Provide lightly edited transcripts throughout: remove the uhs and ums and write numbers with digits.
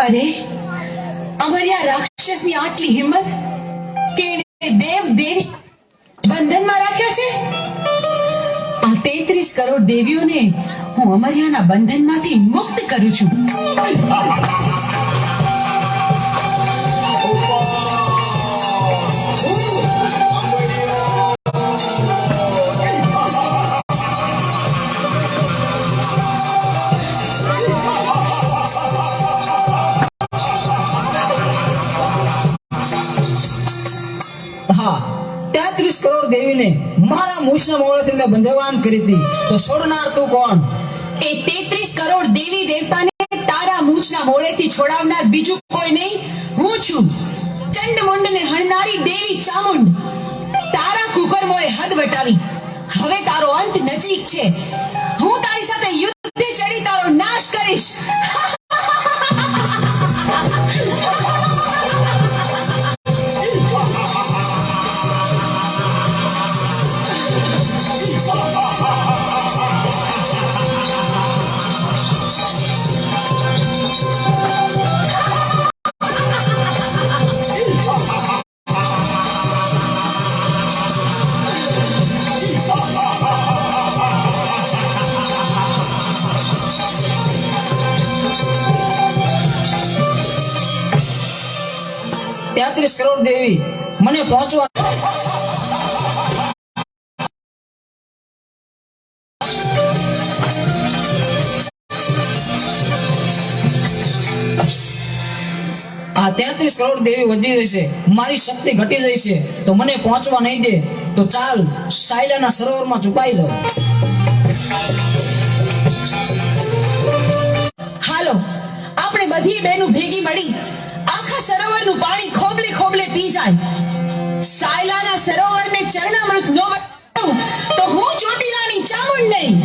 अरे अमरिया राक्षस ની આટલી હિંમત કે દેવ દેવી બંધનમાં રાખ્યા છે। આ 33 કરોડ દેવીઓને હું અમરિયાના બંધનમાંથી મુક્ત કરું છું। हाँ 33 करोड़ देवी ने मारा मूछना मोड़े से मैं बंधवान करी थी तो छोड़नार तू कौन? એ 33 કરોડ દેવી દેવતાને તારા મૂછના મોળેથી છોડાવનાર બીજું કોઈ નહીં, હું છું ચંડમુંડ ને હણનારી દેવી ચામુંડ। તારા કુકર્મોએ હદ વટાવી, હવે તારો અંત નજીક છે। હું તારી સાથે યુદ્ધે ચડી તારો નાશ કરીશ। तेत्रीस करोड़ देवी मने पहुंचवा आ 33 करोड़ देवी वधी रही है, मारी शक्ति घटी रही है तो मने पहुंचवा नहीं दे तो चाल सायलाना सरोवर में छुपाई जाओ। હાલો આપણે બધી બહેનો ભેગી મળી આખા સરોવરનું પાણી ખોબલે ખોબલે પી જાય। સાયલાના સરોવરને ચરણામૃત ન બનાવું તો હું ચોટીલાની ચામુંડ નહીં।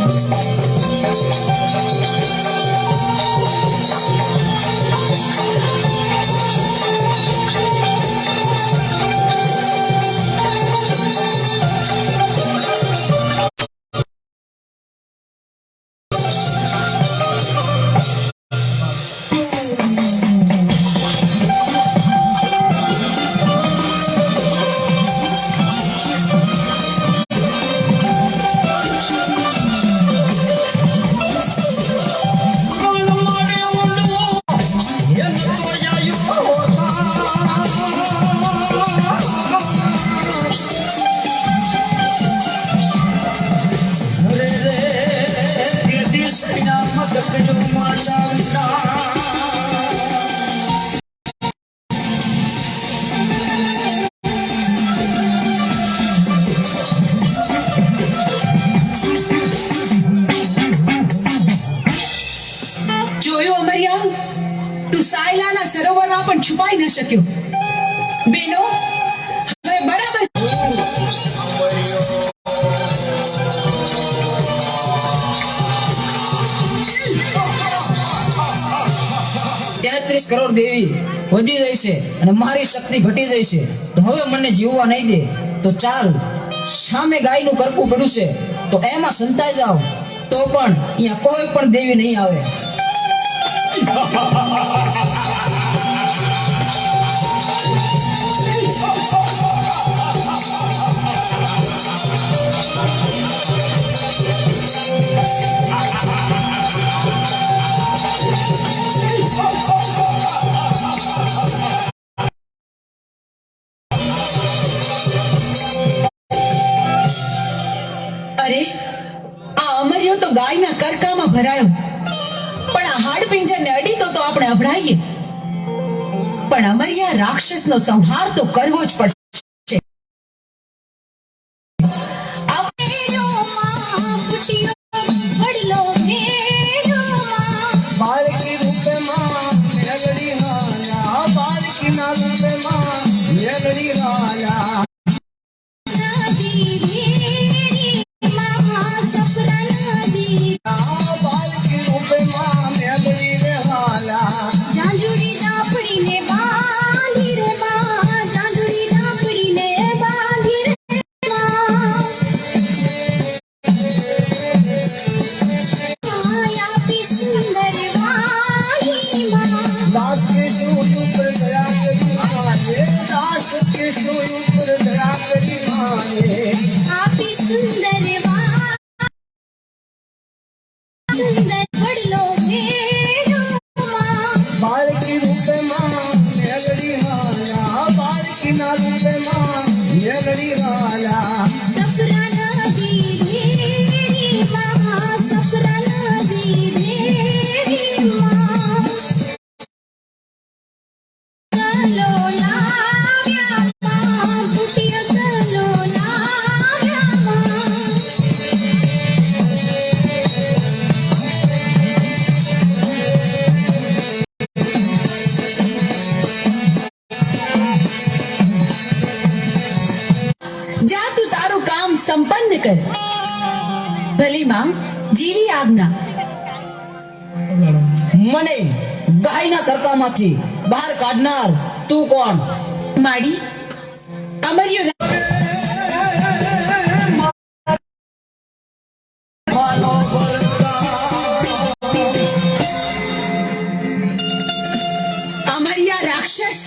તું સાયલાના સરોવરમાં પણ છુપાઈ ન શક્યો। બેનો હવે બરાબર 33 करोड़ देवी वधी रही है અને મારી શક્તિ ઘટી જાય છે તો હવે મને જીવવા નહીં દે તો ચાલ સામે ગાયનું કરકું પડ્યું છે તો એમાં સંતાઈ જાવ તો પણ અહીંયા કોઈ પણ દેવી નહીં આવે। અરે આ અમર્યો તો ગાયના કરકામાં ભરાયો, પણ આ હાડપિંજરને અડીતો તો આપણે અભડાઈએ। પણ અમરિયા રાક્ષસનો સંહાર તો કરવો જ પડશે। जांजुड़ी दापड़ी ने बांधी रे बा, जांजुड़ी दापड़ी જા તું તારું કામ સંપન્ન કર. ભલી માં, જીવી આજ્ઞા. મને ગાયના કરકામાંથી બહાર કાઢનાર તું કોણ? માડી અમર્યો અમર્યા રાક્ષસ,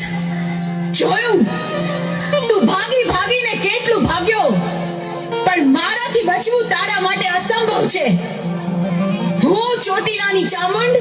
જોયું તું ભાગી ભાગીને કેટલું ભાગ્યો, પણ મારાથી બચવું તારા માટે અસંભવ છે. હું ચોટીલાની ચામુંડ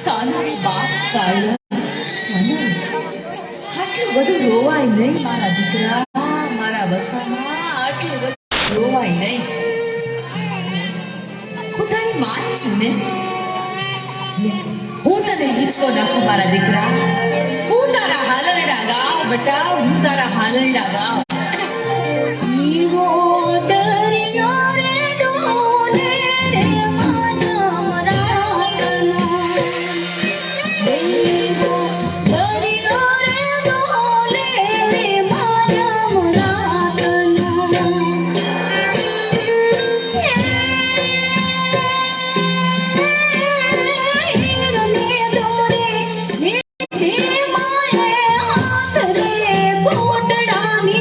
તારા બાપ કાળિયા મને આટલું બધું રોવાય નહીં મારા દીકરા, મારા બસામાં આટલું બધું રોવાય નહીં. હું તારી માં જ છું ને. હું તને હિંચકો નાખું મારા દીકરા. હું તારા હાલરડા ગાવ બટા, હું તારા હાલરડા ગાવ. જીવો દરિયો રે ડોલે રે મારા રાતનો. જીવો દરિયો રે ડોલે રે મારા રાતનો. હીરને દોરે હે મારે હાથ રે કોટડાની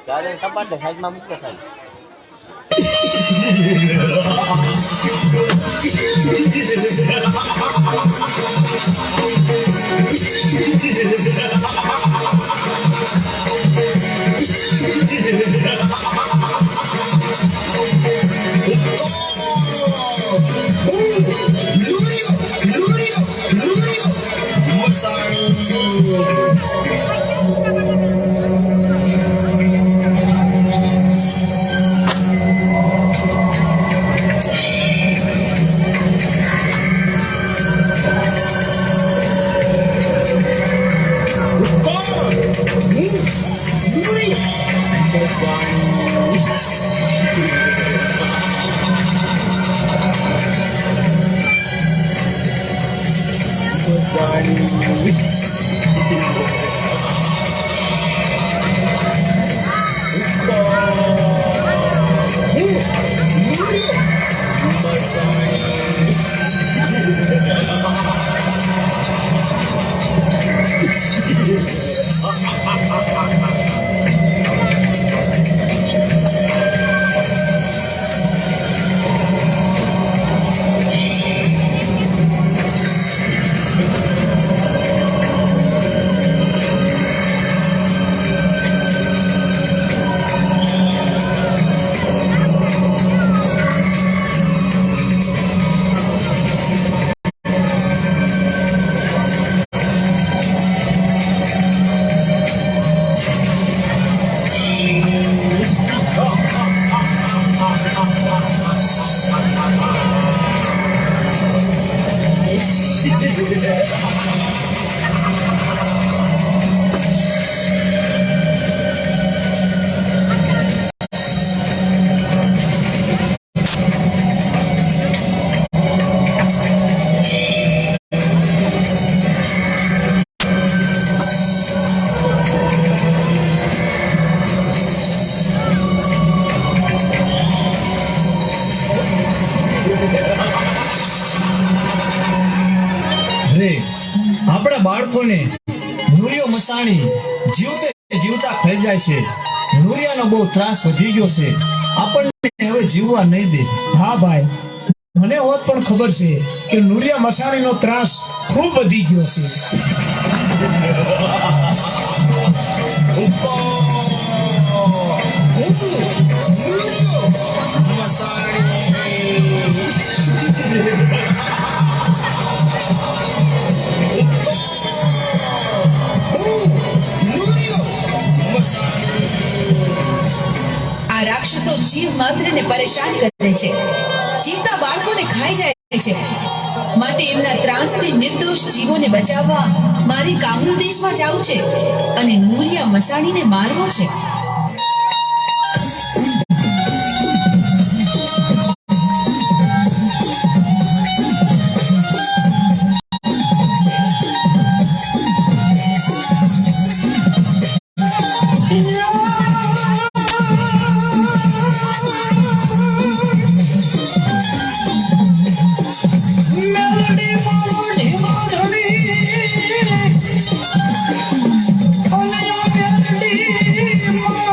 દાદા કપાટ દે સાઈડમાં મૂકો સાહેબ. આપણા બાળકોને નુરિયો મસાણી જીવતે જીવતા ખાઈ જાય છે. નુરિયાનો બહુ ત્રાસ વધી ગયો છે. આપણને હવે જીવવા નહીં દે. હા ભાઈ, મને હોત પણ ખબર છે કે નુરિયા મસાણીનો ત્રાસ ખૂબ વધી ગયો છે. આ રાક્ષસો જીવ માત્રને પરેશાન કરે છે, જીવતા બાળકોને ખાઈ જાય છે. માટે એમના ત્રાસથી નિર્દોષ જીવોને બચાવવા મારી કામરૂ દેશમાં જાવું છે અને નુરિયા મસાણીને મારવો છે. Oh,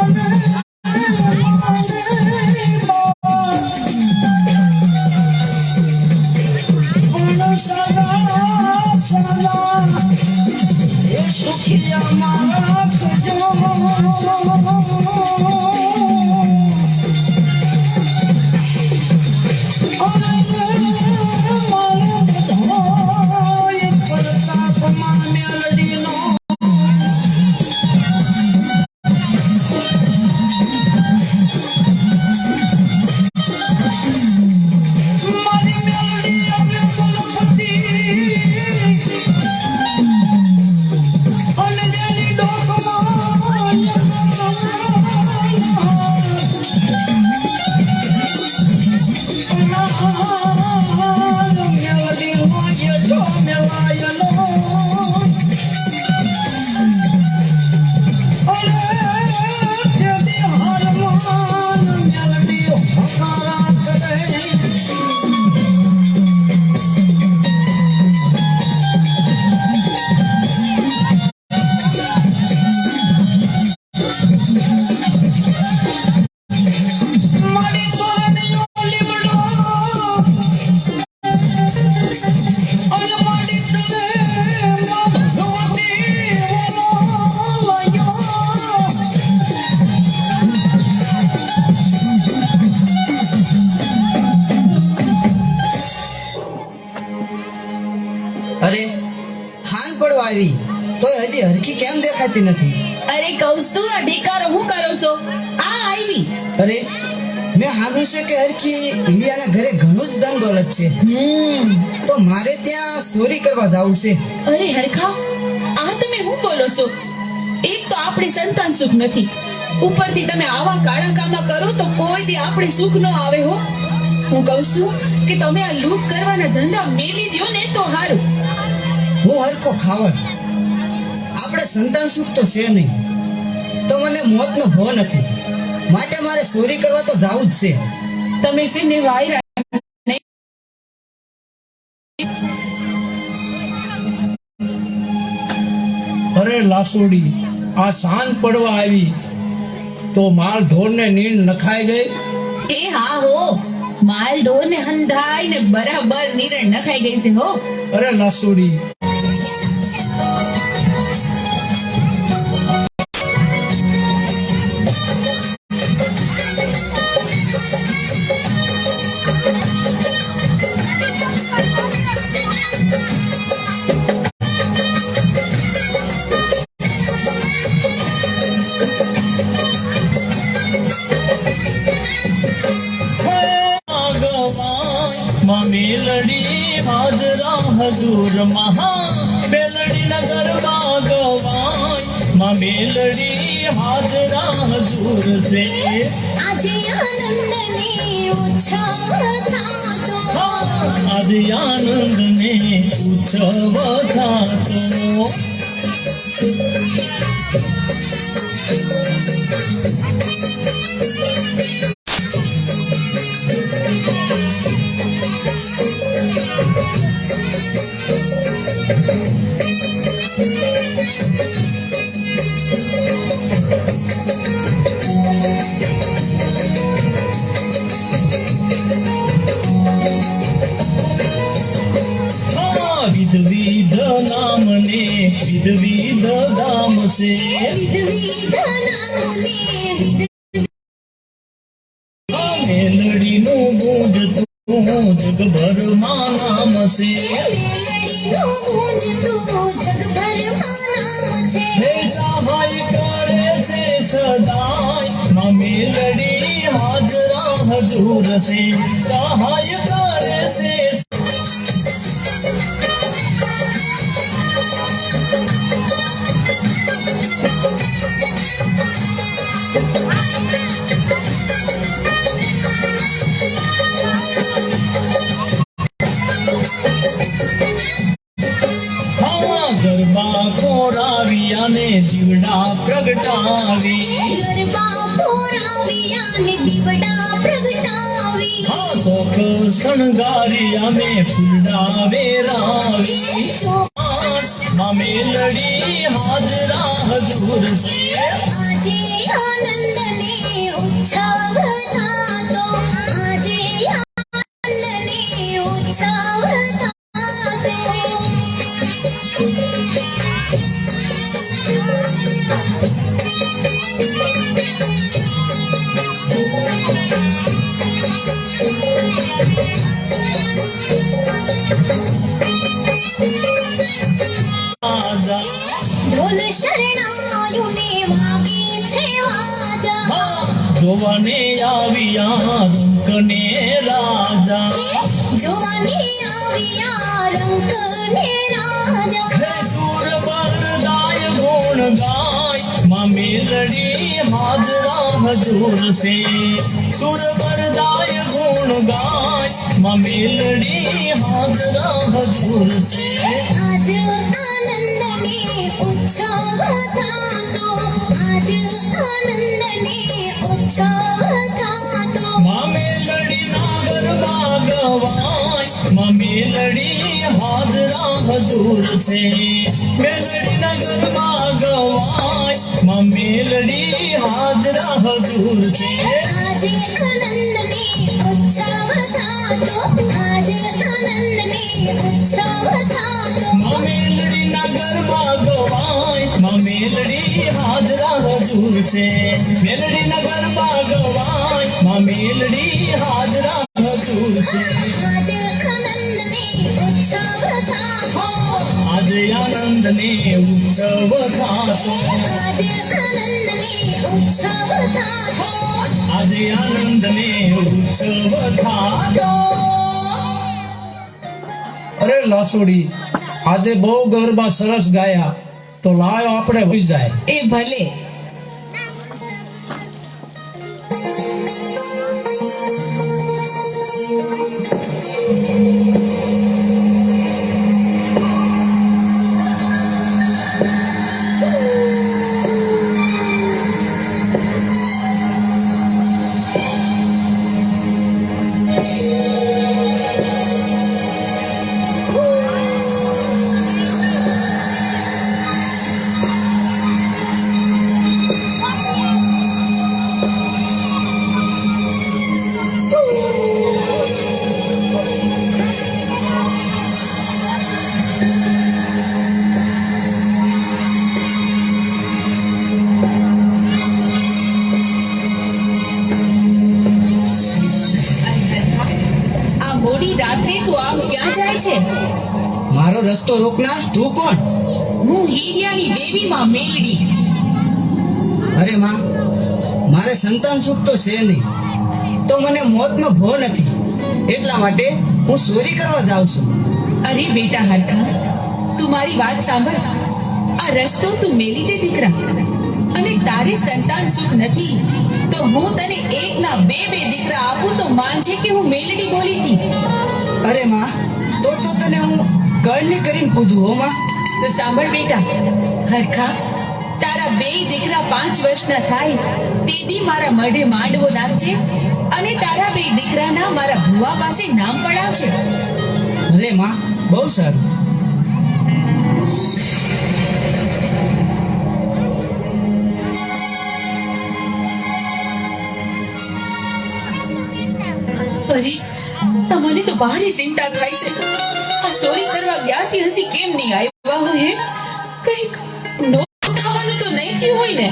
દેખાતી નથી. અરે કહું છું આ ઢીકારો હું કરો છો? આ આવી. અરે મેં સાંભળ્યું છે કે હરખી હિરિયાના ઘરે ઘણું જ ધન દોલત છે. તો મારે ત્યાં ચોરી કરવા જવું છે. અરે હરખા, આ તમે શું બોલો છો? એક તો આપણે સંતાન સુખ નથી, ઉપરથી તમે આવા કાળા કામા કરો તો કોઈ દી આપણે સુખ ન આવે હો. હું કહું છું કે તમે આ લૂંટ કરવાના ધંધા મેલી દ્યો ને તો હારું. હું હરખો ખાવડ, આપણે સંતાન સુખ તો છે નહીં, તો મને મોતનો ભો નથી, માટે મારે ચોરી કરવા તો જવું જ છે. તમે સિને વાયરા અરે લાસોડી, આ સાંજ પડવા આવી તો માલ ઢોર ને નીંદ નખાઈ ગઈ. એ હા હો, માલ ઢોર ને હંધાઈ ને બરાબર નીરણ નખાઈ ગઈ છે હો. અરે લાસોડી, મેલડી હાજરા હજુર મહા મેલડી નગર ભાગવાય માં મેલડી હાજરા હજુર છે. આજે આનંદની ઉત્સવ થાતો, આજે આનંદ ને ઉત્સવ થાતો. વિધવિધ નામ ને વિધવિધ ગામ છે. વિધવિધ નામને મેલડીનું ગુંજતું જગભરમાં નામ છે. મેલડીનું ગુંજતું જગભરમાં નામ છે. હે સહાય કરે છે સદાય માં મેલડી હાજરા હજુર છે. સહાય કરે છે ગરબા કોરાવ્યા ને જીવડા પ્રગટાવી. ગરબા પોરાવ્યા ને દીવડા પ્રગટાવી. કોક શણગાર્યા ને ફૂલડા વેરાવી. માં મેલડી હાજરા હજુર છે. આજે આનંદને ઉત્સવ થાતો, આજે આનંદને ઉત્સવ થાતો. રાજા ઢોલ શરણાયું ને વાગે છે વાજા. જોવાને આવ્યા રંકને રાજા. જોવાની આવ્યા રંક ને રાજા. સુર બરદાય ગુણ ગાય માં મેલડી હાજરા હજુર છે. સુર બરદાય ગુણ ગાય માં મેલડી હાજરા હજુર છે. આજ આનંદને ઉત્સવ થાતો, આજ આનંદને ઉત્સવ થાતો. માં મેલડી ના ગરબા ગવાય માં મેલડી હાજરા હજુર છે. મેલડી ના ગરબા ગવાય માં મેલડી હાજરા હજુર છે. આજે આનંદને ઉત્સવ થાતો, આજે આનંદને ઉત્સવ થાતો. માં મેલડી ના ગરબા ગવાય માં મેલડી હાજરા હજુર છે. મેલડી ના ગરબા ગવાય માં મેલડી હાજરા હજુર છે. આજે આનંદને ઉત્સવ થાતો. આજે આજે આનંદ ને ઉત્સવ થાતો આજે આનંદ ને ઉત્સવ થાતો. અરે લાસુડી, આજે બહુ ગરબા સરસ ગાયા, તો લાવ આપણે વહી જાય. એ ભલે. આ મોડી રાત્રે તું આમ ક્યાં જાય છે? મારો રસ્તો રોકનાર તું કોણ? હું હીરિયાની દેવી માં મેલડી. અરે માં, મારે સંતાન સુખ તો છે નહીં, તો મને મોતનો ભો નથી, એટલા માટે હું ચોરી કરવા જાઉં છું. અરે બેટા હરખા, તું મારી વાત સાંભળ. આ રસ્તો તું મેલી દે દીકરા, અને તારે સંતાન સુખ નથી તો હું તને એક ના બે દીકરા આપું તો માનજે કે હું મેલડી બોલી હતી. અરે માં, તો તને હું કરને કરીને પૂછું હો માં. તો સાંભળ બેટા હરખા, તારા બે દીકરા 5 વર્ષના થાય તેથી મારા મઢે માંડવો નાખજે, અને તારા બે દીકરાના મારા ભુવા પાસે નામ પડાવજે. ભલે માં, બહુ સારું. અરે તમને તો ભારે ચિંતા થાય છે. આ ચોરી કરવા ગયા થી હજી કેમ નહીં આવ્યા હોય? કઈક નો ખાવાનું તો નહીં થયું હોય ને?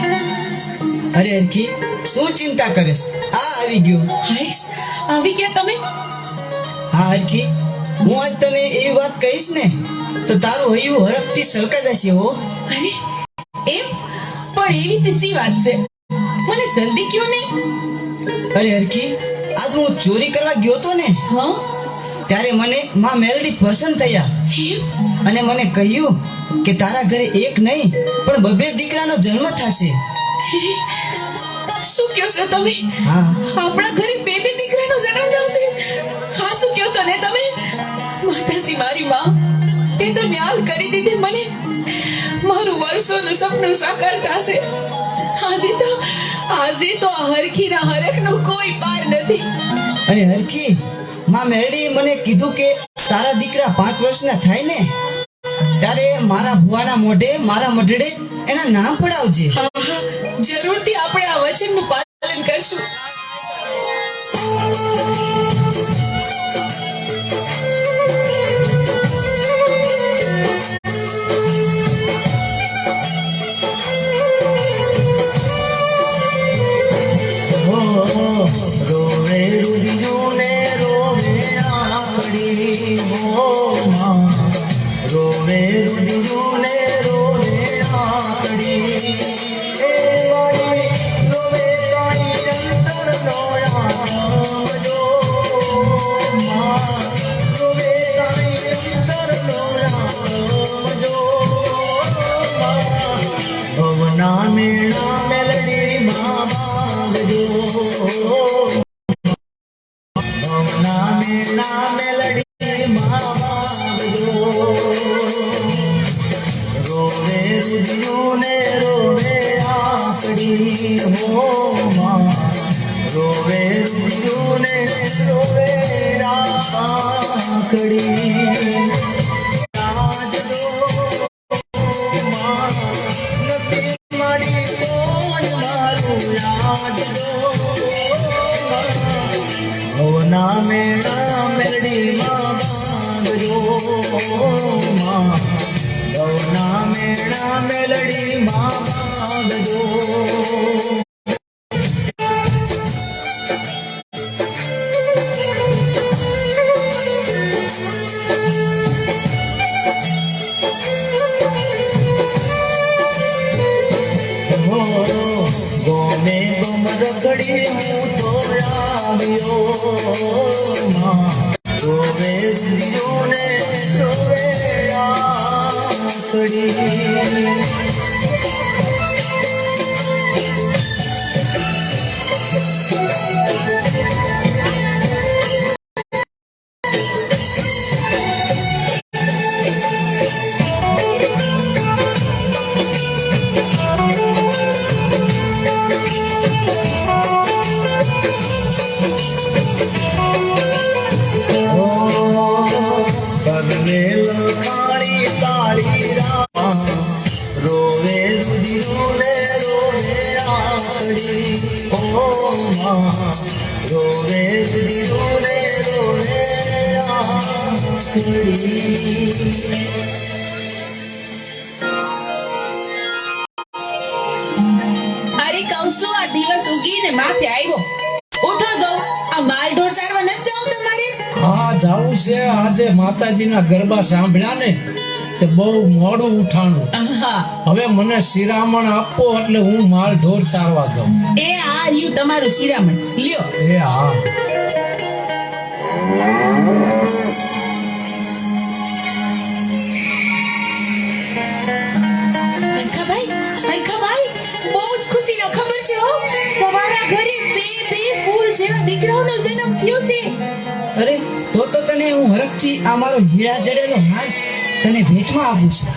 અરે હરખી, શું ચિંતા કરે છે? આ આવી ગયો. હાઈસ, આવી ગયા તમે? હા હરખી, હું આજ તને એવી વાત કહીશ ને તો તારું હૈયું હરખથી સળકા જશે હો. અરે એમ પણ એવી તો સી વાત છે, મને જલ્દી કયો ને. અરે હરખી, આજ હું ચોરી કરવા ગયો તો ને, હા ત્યારે મને માં મેલડી પ્રસન્ન થયા એમ? અને મને કહ્યું કે તારા ઘરે એક નહીં પણ 2 દીકરાનો જન્મ થશે. શું કહો છો તમે? હા, આપણા ઘરે બે દીકરાનો જન્મ થશે? હા, શું કહો છો ને તમે? માતાજી મારી માં, તે તો ન્યાલ કરી દીધી મને. મારું વર્ષોનું સપનું સાકાર થશે. આજે તો આ હરખીના હરખનો કોઈ પાર નથી. અને હરખી, માં મેલડી મને કીધું કે તારા દીકરા 5 વર્ષના થાય ને ત્યારે મારા ભુવાના મોઢે, મારા મઢડે એના નામ પડાવજે. હા, જરૂરથી આપણે આ વચનનું પાલન કરશું. રોવે રુદિયું ને રોવે આંખડી હો માં, રોવે રુદિયું ને રોવે આંખડી. એ વાળી રોવે કાંઈ અંતરનો રામજો માં, રોવે કાંઈ અંતરનો રામજો માં. ભવના મેળા મેલડી માં માંગજો, ભવના મેળા મેલડી માં માંગજો. રોવે રુદિયું ને રોવે આંખડી હો માં, રોવે રુદિયું ને રોવે આંખડી. રાજદો માં નથી મારી કોણ મારું રાજદો માં. ભવના મેળા મેલડી માં માંગજો માં, ભવના મેળા મેલડી માં માંગજો. આખડી હું તો આવ્યો માં રોવે રુદિયો ને રોવે આખડી પગને લખાણી તાળી રામ રોવે રુદિયો ને રોવે આખડી ઓ માં રોવે રુદિયો ને રોવે આખડી અરે કહું છું આ દિવસ ઉગીને માથે આવ્યો. ઉઠો જો, આ માલ ઢોર સારવા નથી જવું તમારે? હા જાવું છે. આજે માતાજીના ગરબા સાંભળ્યા ને તે બહુ મોડું ઉઠાણું. હા, હવે મને શિરામણ આપો એટલે હું માલ ઢોર સારવા જાઉં. એ આ રહ્યું તમારું શિરામણ, લ્યો. એ હા. હરખાભાઈ, બહુ જ ખુશીનો ખબર છે હો. તમારા ઘરે બે ફૂલ જેવા દીકરાઓનો જન્મ થયો છે. અરે તો તને હું હરખથી આ મારો હીરા જડેલો હાર તને ભેટમાં આપું છું.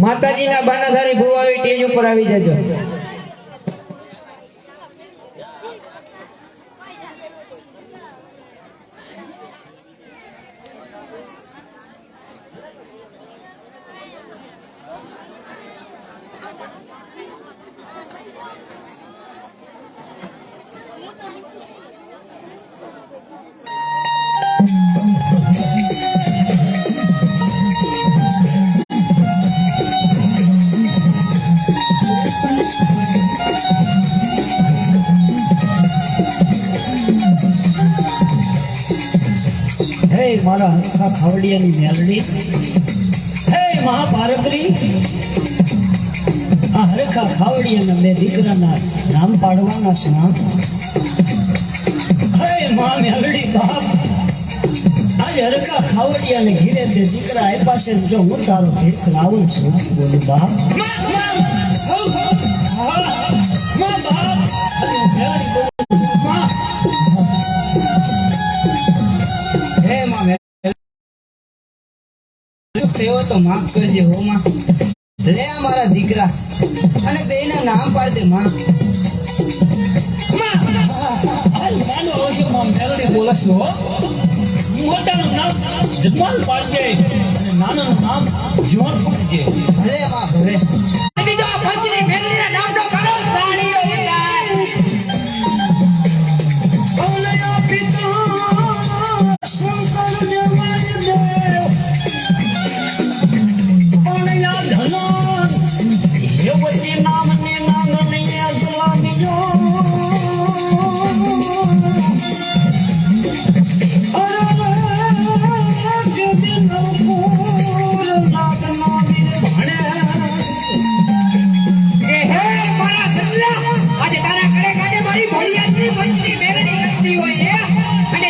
માતાજીના બાનાધારી ભુવાવી ટેજ ઉપર આવી જજો. હે મારા હરખા ખાવડિયાની મેલડી, હે મહાભારતરી, આ હરખા ખાવડિયાના બે દીકરાના નામ પાડવાના છે. હે મા મેલડી બાપ, આજ હરખા ખાવડિયાને ઘીરે તે દીકરા આપ્યા છે. જો હું તારો ભેખ લાવું છું, બોલું બાપ. હે માં થયો તો માફ કરજે હો માં. લે આ મારા દીકરા અને બેના નામ પાડ દે માં. મોટાનું નામ જમાલ પાડજે અને નાનાનું નામ જીવન પાડજે. લે માં ભરે. બીજો પંચની મેલડીના નામનો કરો સાણીઓ વિલાસ. ઓલયો પિતા શંકર દેવાય દેવ ઓનયા ધના યવતી નામને નામને અસલામી જો આજે તારા ઘરે કાઢે મારી ભોળિયાની પંચની મેલડી કરતી હોય છે અને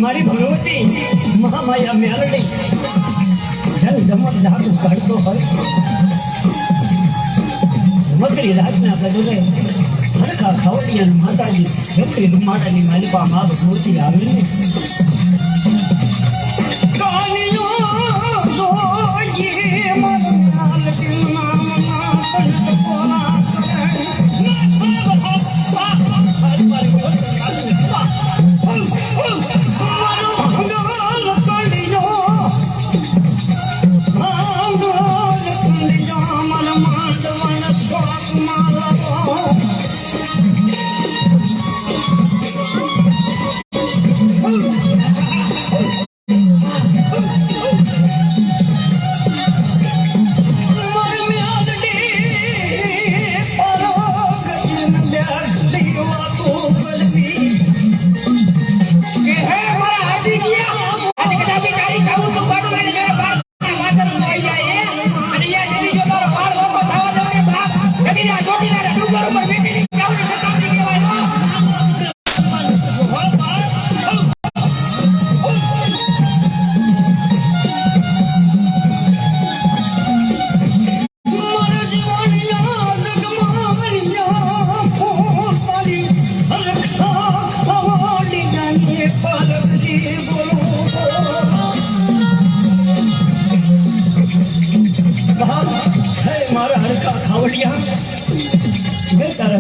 મારી ભગવતી મહામાયા મેલડી જન જમત ધાતુ કાઢતો હોય મકરી રાતના ગજરે હરખા ખાવડિયા માતાજી છત્રી રૂમાડાની માલિકા માં પહોંચી આવીને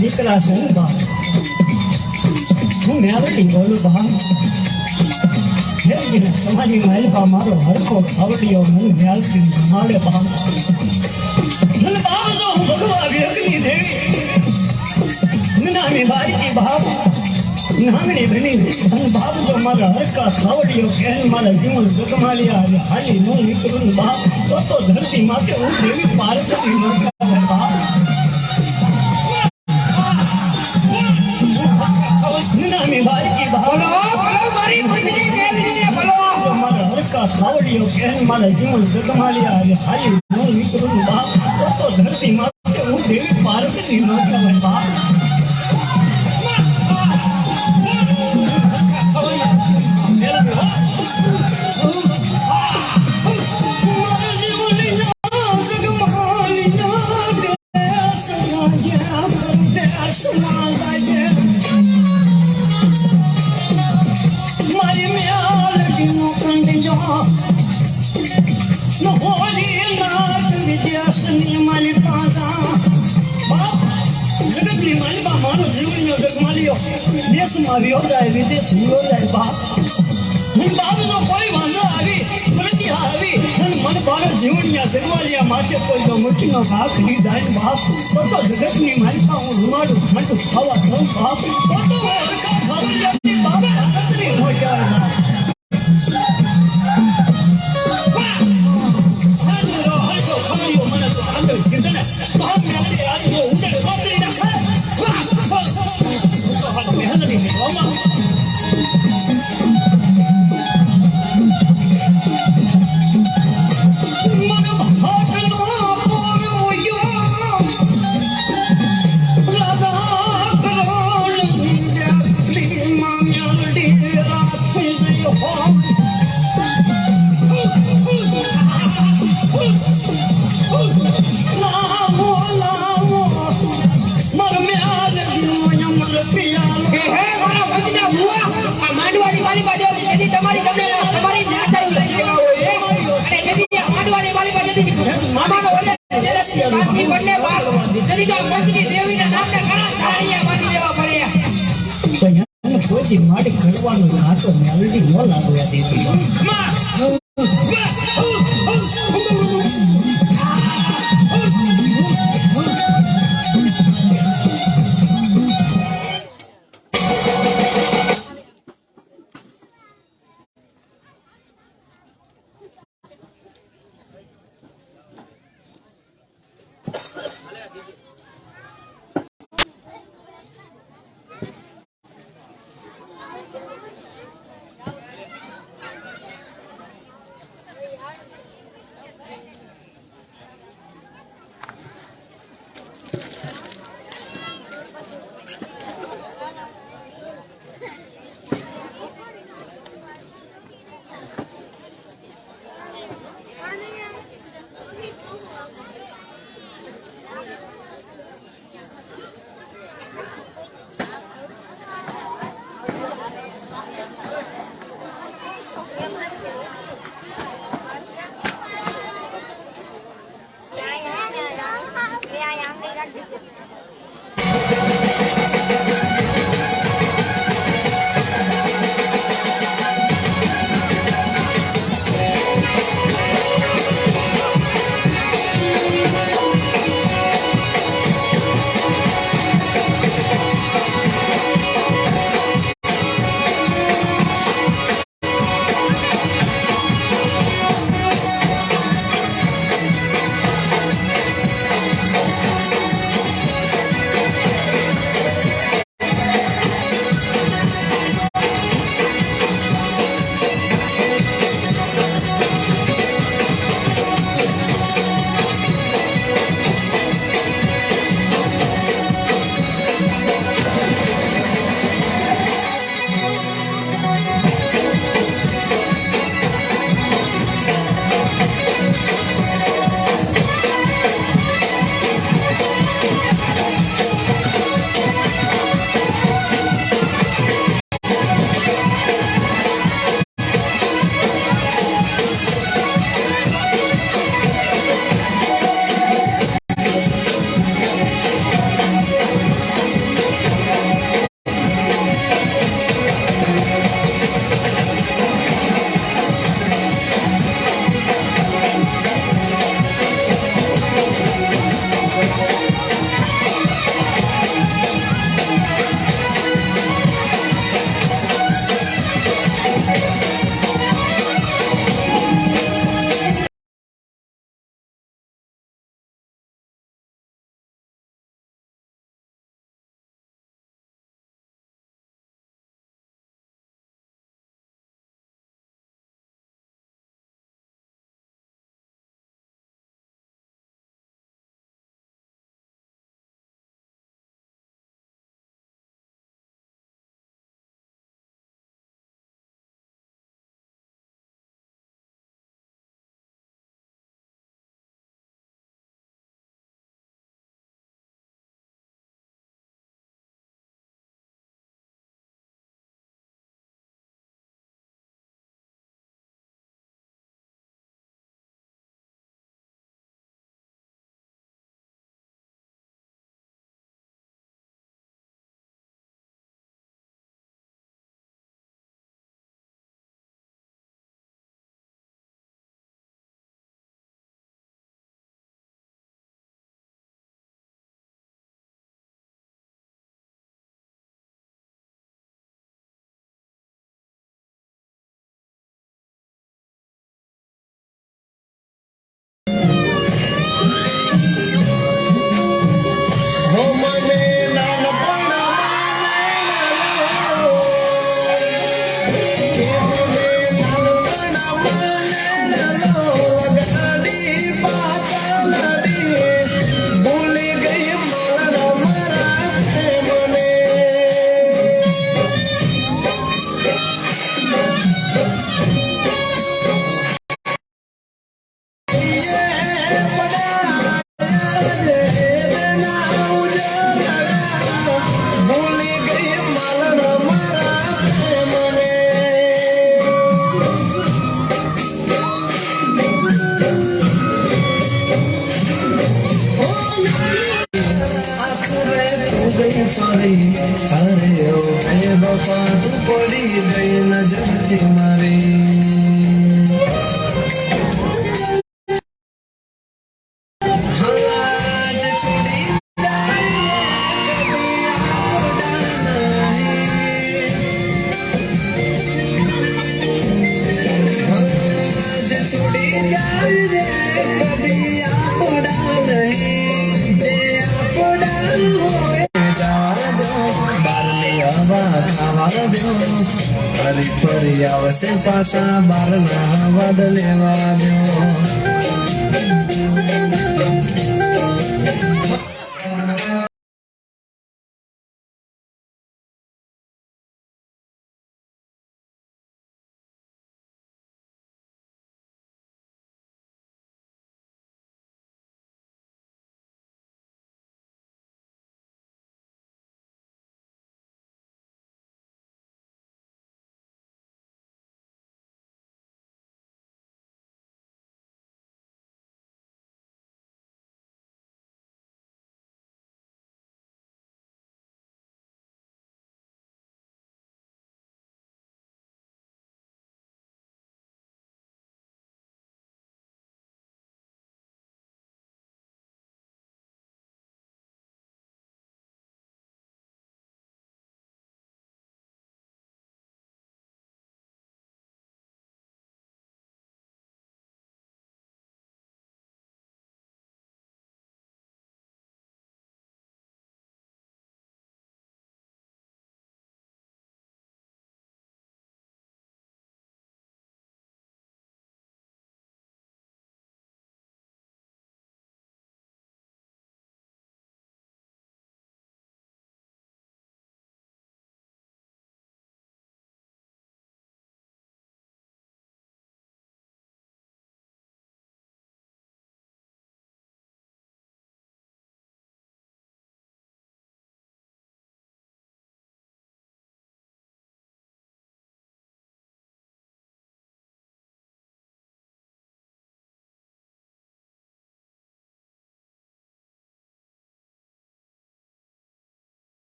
દીકરા છે ને બા હું મેલડી બોલું બા સમાજી માલિકા મારો હરખો ખાવડિયો મને મેલડી સંભાળે બા મને બાપ જો હું ભગવા વ્યક્તિ દેવી નાની બારી બાપ નાંગણી ધણી અને બાપ જો મારા હરકા ખાવડીઓ કહેન મારા જીવન જગમાલિયા આજે હાલી નું નીકળું બાપ તો ધરતી માથે હું દેવી પાર્વતી નરકા બાપ નાની બાઈ કી ભાવના મારી ભજની મેલડીને બોલો મારા હરકા ખાવડીઓ કહેન મારા જીવન જગમાલિયા આજે હાલી નું નીકળું બાપ તો ધરતી માથે હું દેવી પાર્વતી નરકા બાપ દેશમાં આવ્યો જાય વિદેશ વિયો જાય બાપ હું બાપ જો કોઈ વાંધો આવી પ્રતિ આવી અને મને બાર જીવણિયા જગવાલિયા માથે કોઈ જો મુઠ્ઠીનો ભાગ કરી જાય બાપ તો જગતની મારી પાસે હું રૂમાડું ખાંડું ખાવા દઉં બાપ તો હરખા ખાવડિયાની બાબે હાથની હો જાય બાપ મને તો આગળ કીધું ને બાપ મેળવી આજે ઉડે બાપરી ના ખાય કોઈ માડી કરવાનો ઘાટો મેલડી ન લાગવા દેતી વાર દો ફરી ફરી આવશે પાછા બારના વાદ લેવા દો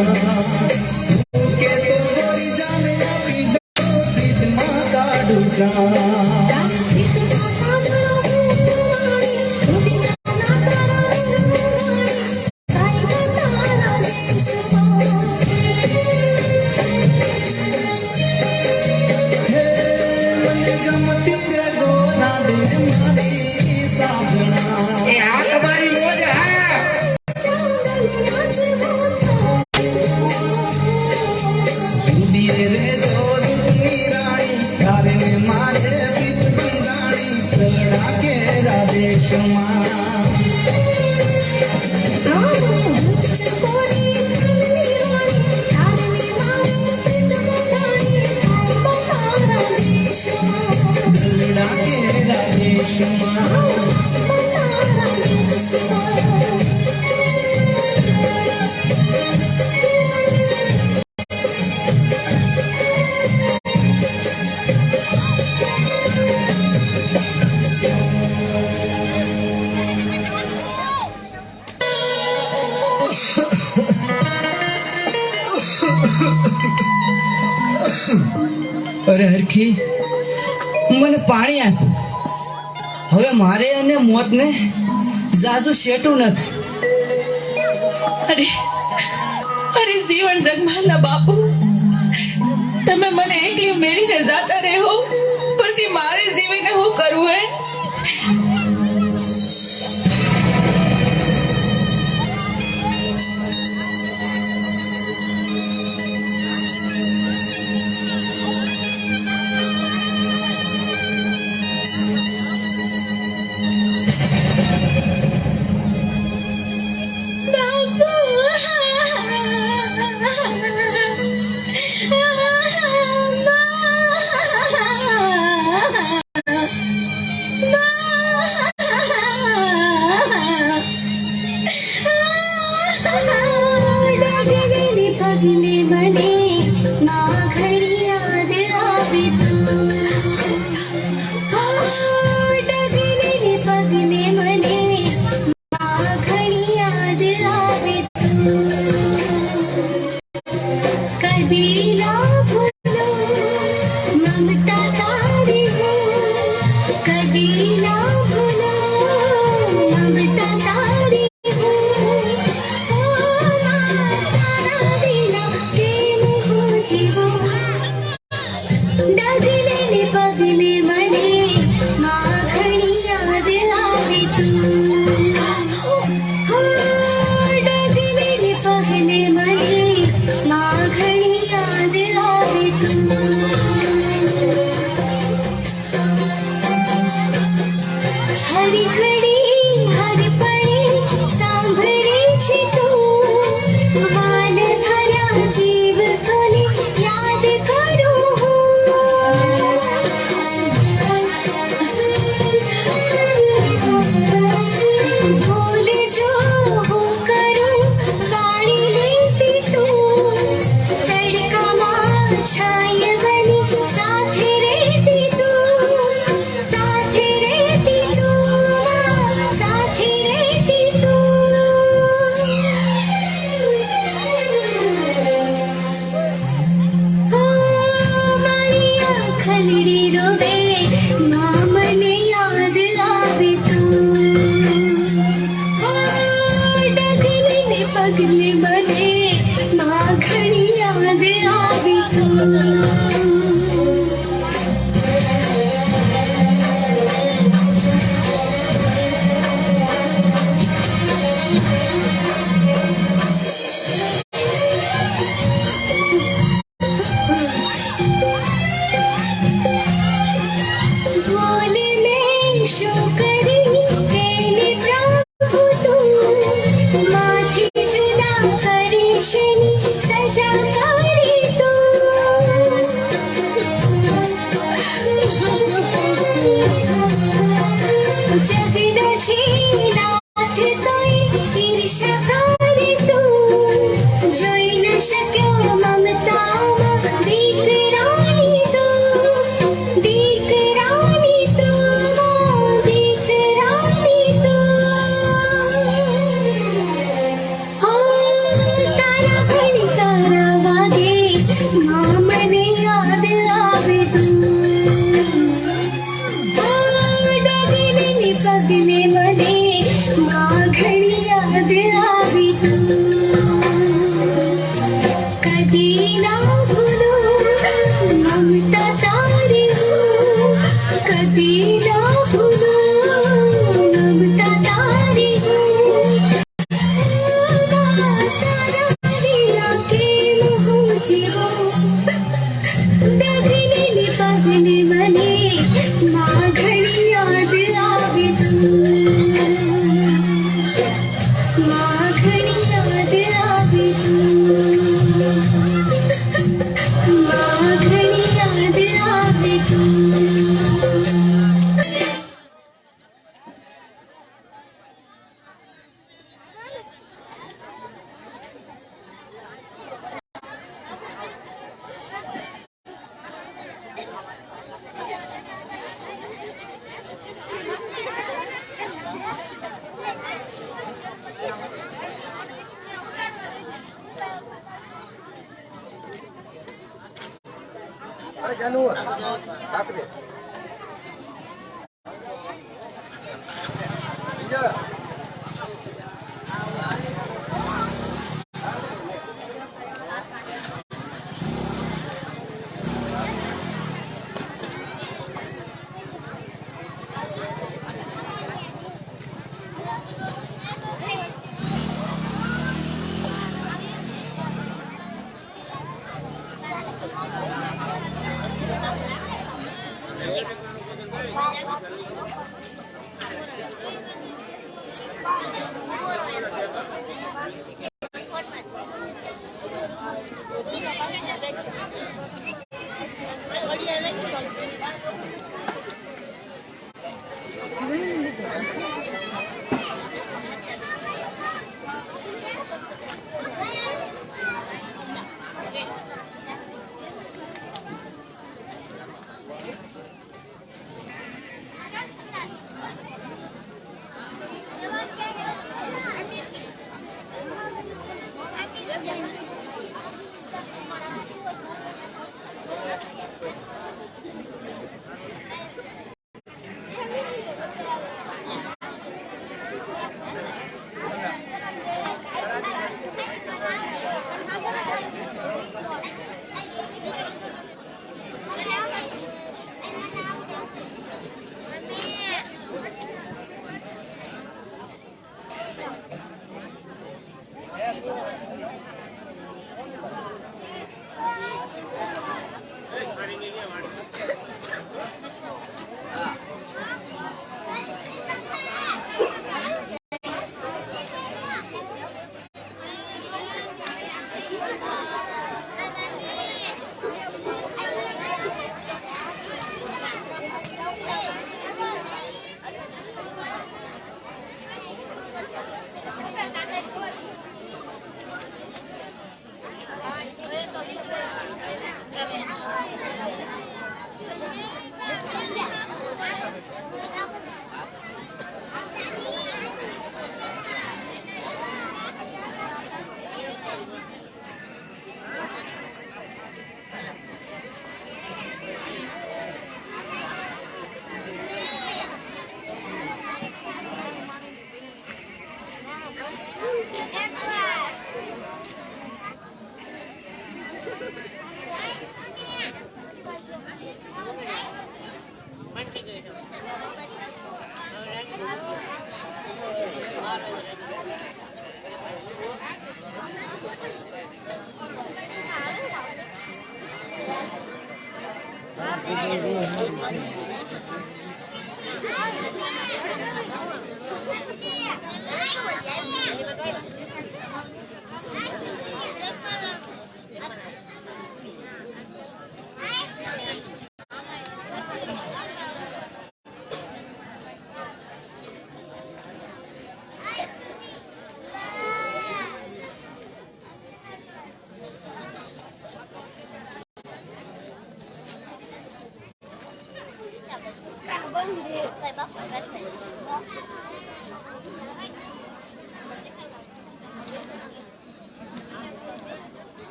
કે તો ગોરી જાને આપી દો પ્રીતમાં કાઢું જાન હે મને ગમતી રે ગોરા દિલ મારી સાધણા દિયે રે દોરુની રાણી તારે ને મારે પ્રીત બંધાણી પ્રગડા કેરા દેશમાં પ્રગડા કેરા દેશમાં અરે હરખી મને પાણી આપ. હવે મારે અને મોતને જાજુ શેટું નથી. અરે અરે જીવન જગમાલના બાપુ, તમે મને એકલી મેરીને જાતા રહો, પછી મારે જીવીને હું કરવું હે?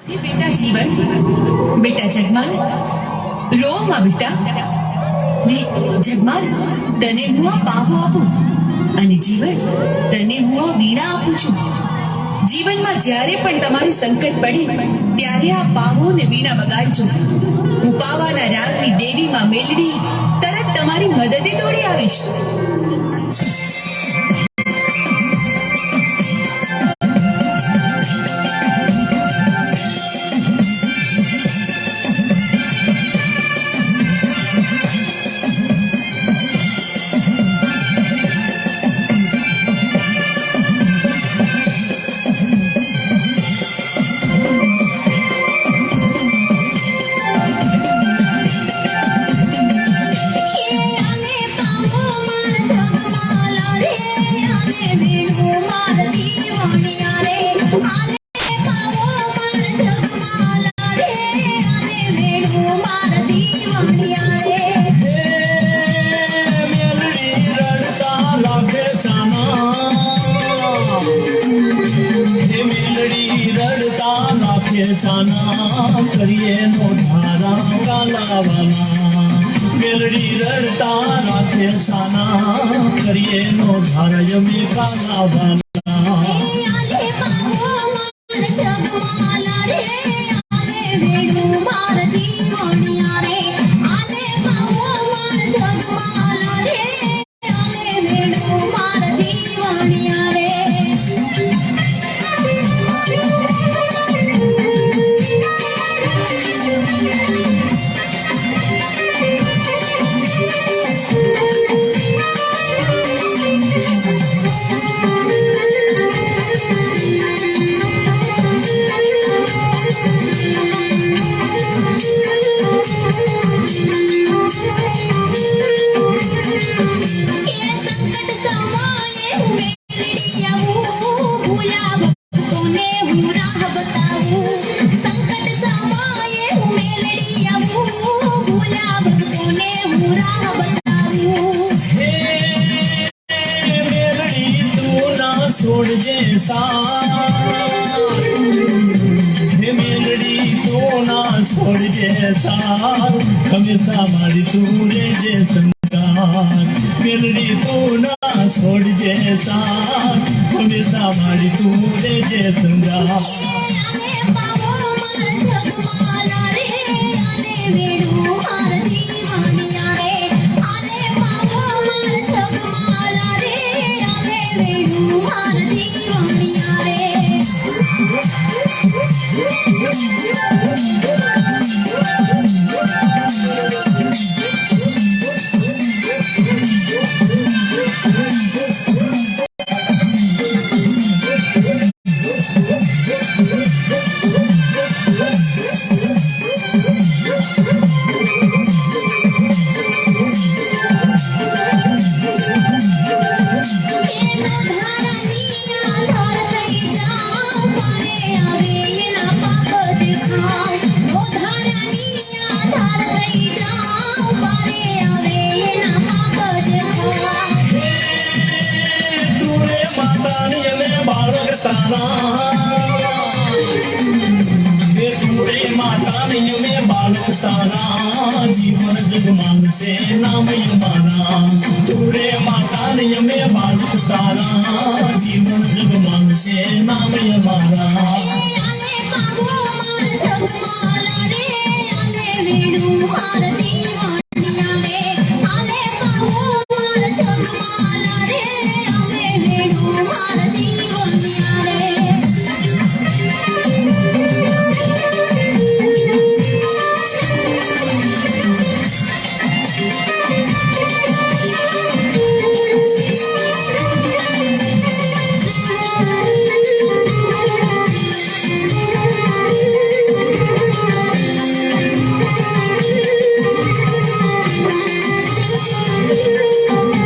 ये बेटा जीवन, बेटा जगमाल, रो માં બેટા. ને જગમાલ, તને હું આ પાહો આપું અને જીવન, તને હું આ વીણા આપું છું. જીવનમાં જ્યારે પણ તમારી સંકટ પડે ત્યારે આ પાહો ને વીણા વગાડજો. ઉપાવાના રાગની દેવીમાં મેલડી તરત તમારી મદદે દોડી આવીશ. छाना करिए नो धारा गालावाला मेलड़ी रड़ता राखे छाना करिए नो धारा यमी गालावाला आले पावो मार जगमाला रे आले वेणु मार जीवनिया रे आले पावो मार जगमाला रे आले वेणु मार जीवनिया रे छोड़ जैसा मेलड़ी तो ना छोड़ जैसा हमेशा हमारी तूने जैसा मेलड़ी तो ना छोड़ जैसा हमेशा हमारी तूने जैसा आले पावो मार जगमाला रे आले वेणु मार जीवनिया रे आले पावो मार जगमाला रे आले वेणु मार जीवनिया रे તારા જીવન જગમાન છે નામ અમારા તુરે માતા ને અમે બાળક તારા જીવન જગમાન છે નામ અમારા આલે પાગો માર જગમાલા રે આલે વેણુ માર જીવનિયા રે આલે પાગો માર જગમાલા રે આલે વેણુ માર જીવનિયા રે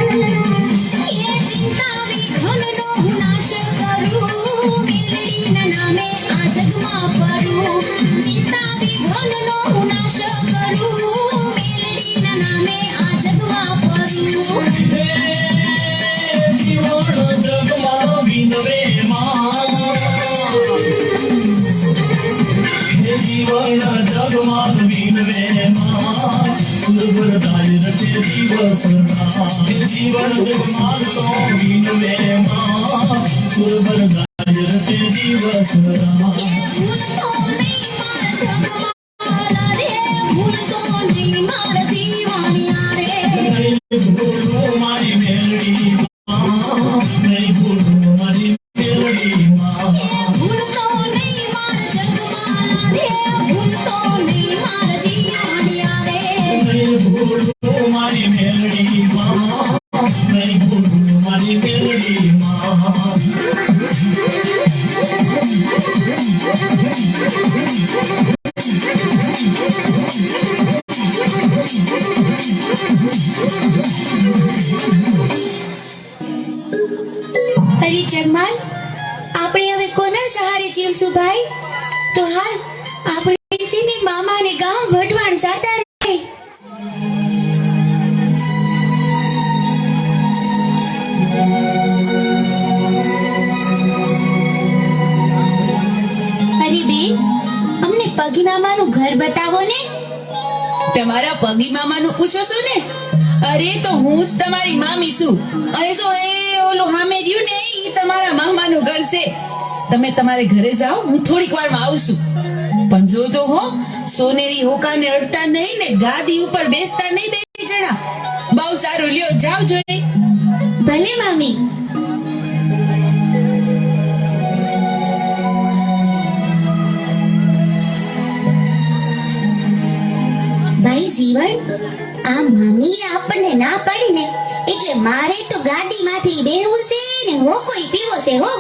ये चिंता विघ्नનો હું નાશ કરું મેલડીના નામે આ જગમાં ફરું ચિંતા વિઘ્નનો હું નાશ કરું મેલડીના નામે આ જગમાં ફરું જીવન જગમાં વિનવે માં જીવન જગમાં વિનવે માં સુરવરદાય રચે દિવસ જીવન જગમાં તો વિનવે માં સુરવરદાય રચે દિવસ ભૂલતો નહીં માર જગમાલા રે ભૂલતો નહીં માર જીવનિયા રે મારી મેલડી નહીં ભૂલું મારી મેલડી ભૂલતો નહીં માર જગમાલા રે ભૂલતો નહીં માર જીવનિયા રે નહીં ભૂલું મારી મેલડી નહીં ભૂલું મારી મેલડી અરે જગમાલ આપણે હવે કોના સહારે જીવશું ભાઈ તો હાલ આપણે છે ને મામાને ગામ વઢવાણ જાતા રહે અરે બેન અમને પગી મામાનું ઘર બતાવો ને તમારા પગી મામાનું પૂછો છો ને અરે તો હું જ તમારી મામી છું અને જો એ ઓલું હામે રહ્યું ને ઈ તમારા મામાનું ઘર છે તમે તમારે ઘરે જાઓ હું થોડીક વારમાં આવું છું પણ જોજો હો સોનેરી હોકાને અડતા નહીં ને ગાદી ઉપર બેસતા નહીં બે જણા બહુ સારું લ્યો જાઓ જોઈએ ભલે મામી ભાઈ જીવન આ મામીએ આપણને ના પાડી ને એટલે મારે તો ગાડીમાંથી બેહવું છે ને હો કોઈ પીવો છે હો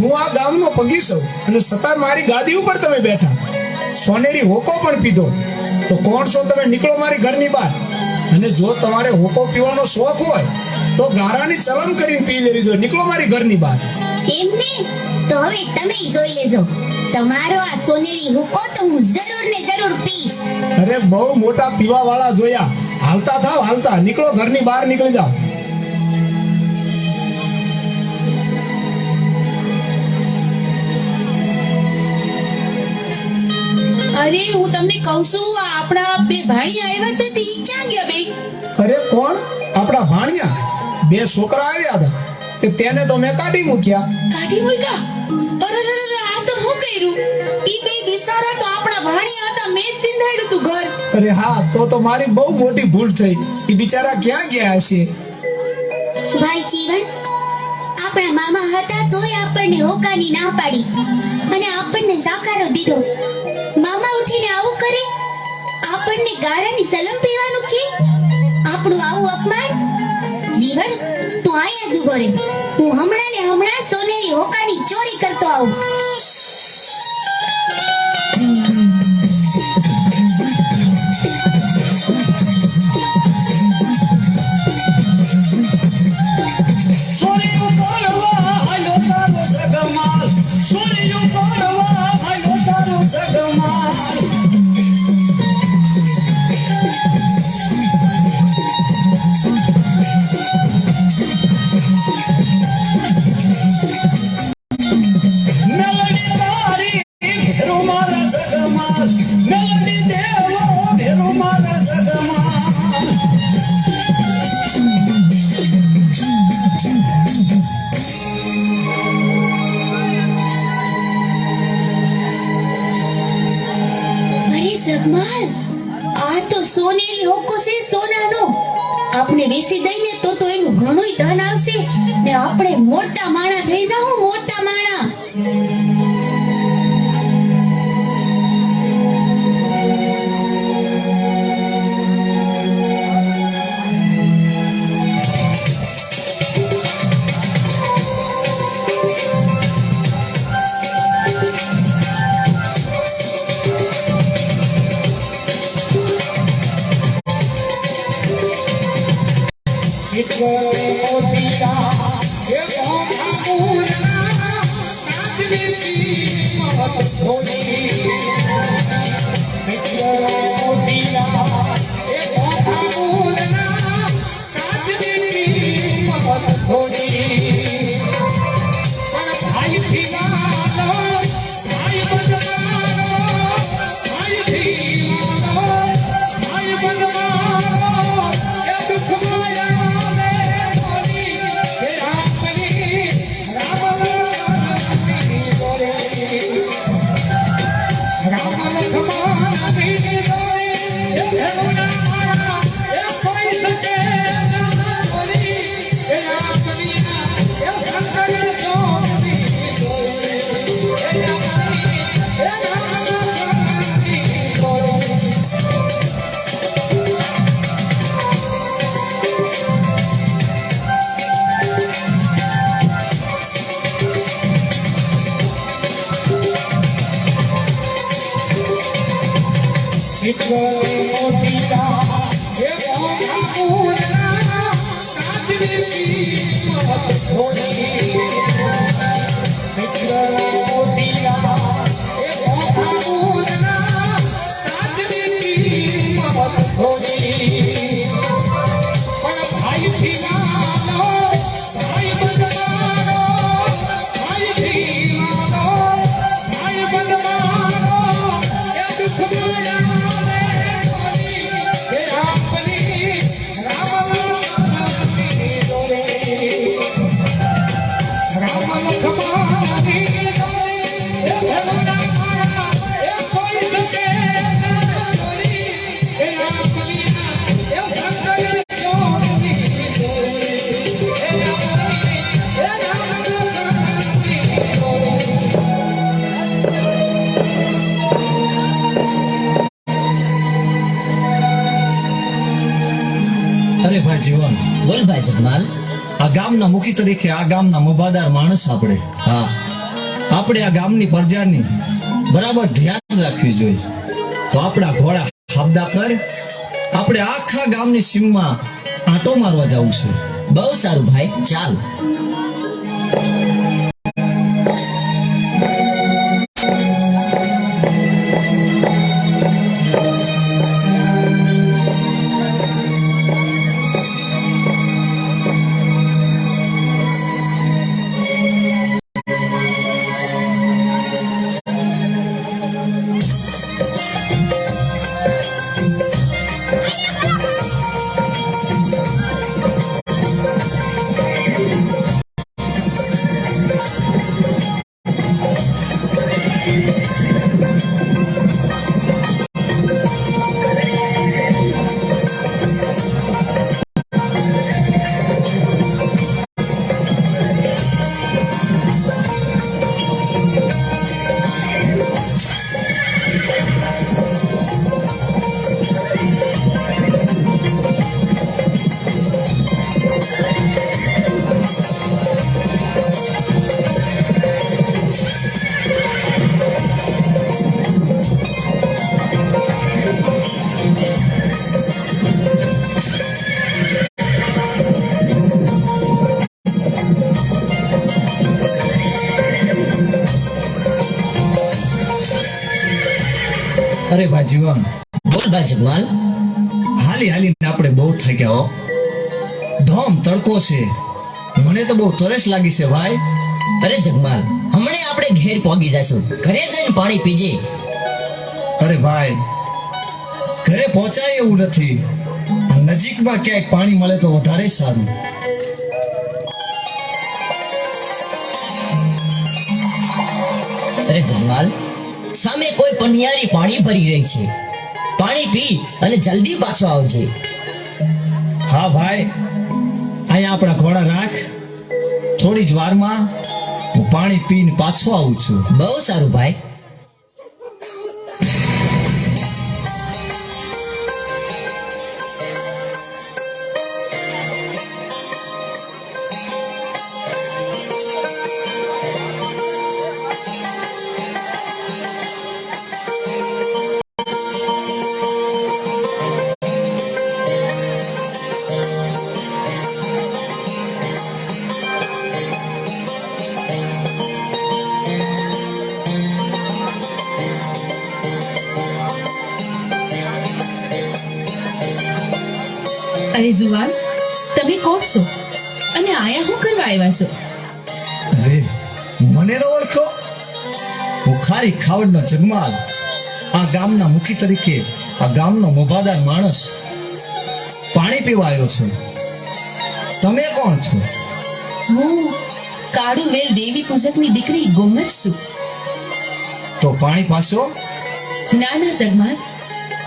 હું આ ગામનો પગી છું અને છતાં મારી ગાદી ઉપર તમે બેઠા સોનેરી હોકો પણ પીધો તો કોણ છો તમે નીકળો મારી ઘરની બહાર અને જો તમારે હોકો પીવાનો શોખ હોય તો ગારાની ચલમ કરીને પી લેવી જોઈએ નીકળો મારી ઘરની બહાર એમને તો હવે તમે જોઈ લેજો તમારો આ સોનેરી હુકો તો હું જરૂર ને જરૂર પીશ અરે બહુ મોટા પીવા વાળા જોયા હાલતા થાવ હાલતા નીકળો ઘરની બહાર નીકળી જાઓ અરે હું તમને કહું છું આ આપણા બે ભાઈ આવ્યા હતા તે ઈ ક્યાં ગયા બે અરે કોણ આપણા ભાણિયા બે છોકરા આવ્યા હતા તે તેને તો મેં કાઢી મૂક્યા કાઢી મૂક્યા અરે આ તો હું કર્યું ઈ બે બિચારા તો આપણા ભાણિયા હતા મેં જ સિંધાડ્યું તું ઘર અરે હા તો મારી બહુ મોટી ભૂલ થઈ એ બિચારા ક્યાં ગયા હશે ભાઈ જીવન આપણા મામા હતા તોય આપણને હોકાની ના પાડી અને આપણને સાકારો દીધો મામા ઉઠીને આવું કરે આપણને ગાળાની સલમ પીવાનું કે આપણું આવું અપમાન જીવન તું આયા જ ઉભો રે હું હમણાં ને હમણાં સોનેરી હોકાની ચોરી કરતો આવું જગમાલ, આ તો સોનેરી હોકો છે, સોનાનો. આપણે વેચી દઈને તો એનું ઘણુંય ધન આવશે ને આપણે મોટા માણા થઈ જાઉં, મોટા માણા. અરે ભાઈ જીવન, બોલ ભાઈ જગમાલ. આ ગામના મુખી તરીકે આ ગામના મુભાદાર માણસ હા, આપણે આ ગામની પ્રજાની બરાબર ધ્યાન રાખવી જોઈએ. તો આપણા ઘોડા હાબદા કર, આપણે આખા ગામની સીમમાં આંટો મારવા જવું છે. બહુ સારું ભાઈ, ચાલ. અરે ભાઈ જીવન, બોલ ભાઈ જગમાલ. હાલી હાલીને આપણે બહુ થાક્યા હો. ધોમ તડકો છે, મને તો બહુ તરસ લાગી છે ભાઈ. અરે જગમાલ, હમણાં આપણે ઘેર પહોંચી જશું, ઘરે જઈને પાણી પીજે. અરે ભાઈ, ઘરે પહોંચાય એવું નથી. નજીકમાં ક્યાંક પાણી મળે તો વધારે સારું. અરે જગમાલ, સામે કોઈ પનિયારી પાણી ભરી રહી છે, પાણી પી અને જલ્દી પાછો આવજે. હા ભાઈ, અહીંયા આપણા ઘોડા રાખ. થોડી જ વારમાં હું પાણી પીને પાછો આવું છું. બહુ સારું ભાઈ. અરે જુવાન, તમે કોણ છો અને આયા શું કરવા આવ્યા છો? અરે, મને ન ઓળખો? હું ખારી ખાવડનો જગમાલ, આ ગામના મુખી તરીકે આ ગામનો મોભાદાર માણસ પાણી પીવા આવ્યો છું. તમે કોણ છો? હું કાળુવેર દેવી પૂજકની દીકરી ગોમત છું. તો પાણી પાછો? ના ના જગમાલ,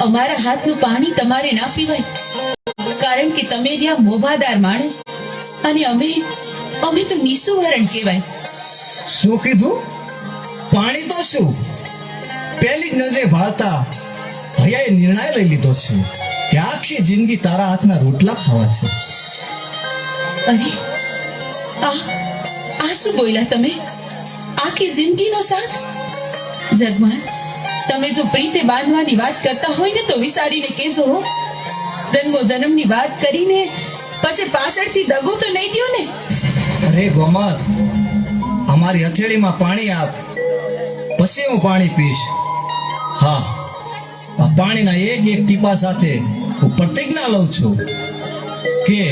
અમારા હાથનું પાણી તમારે ના પીવાય, કારણ કે તમે રહ્યા મોભાદાર માણસ અને અમે તો નિસુવરણ કહેવાય. શું કીધું? પાણી તો શું? પહેલી જ નજરે ભાળતા ભૈયાએ નિર્ણય લઈ લીધો છે કે આખી જિંદગી તારા હાથના રોટલા ખાવા છે. અરે આ શું બોલ્યા તમે? આખી જિંદગીનો સાથ? જગમાલ, તમે જો પ્રીતે બાંધવાની વાત કરતા હોય ને તો વિચારીને કહેજો હો. જન્મો જન્મની વાત કરીને પછી પાછળથી દગો તો નહીં દ્યો ને. અરે ગોમત, અમારી હથેળીમાં પાણી આપ, પછી હું પાણી પીશ. હા, આ પાણીના એક એક ટીપા સાથે હું પ્રતિજ્ઞા લઉં છું કે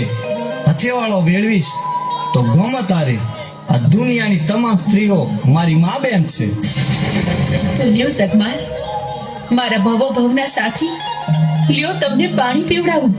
હથેવાળો મેળવીશ તો ગોમત તારે આ દુનિયાની તમામ સ્ત્રીઓ મારી મા બેન છે. તો લ્યો જગમાલ, મારા ભવો ભવના સાથી, લ્યો તમને પાણી પીવડાવું.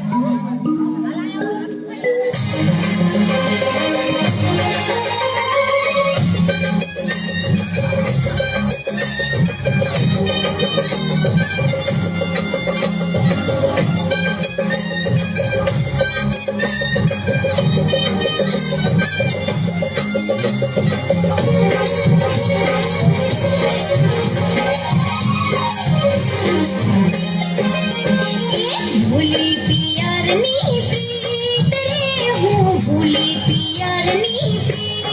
ભૂલી પિયરની પ્રીત રે, હું ભૂલી પિયરની પ્રીત.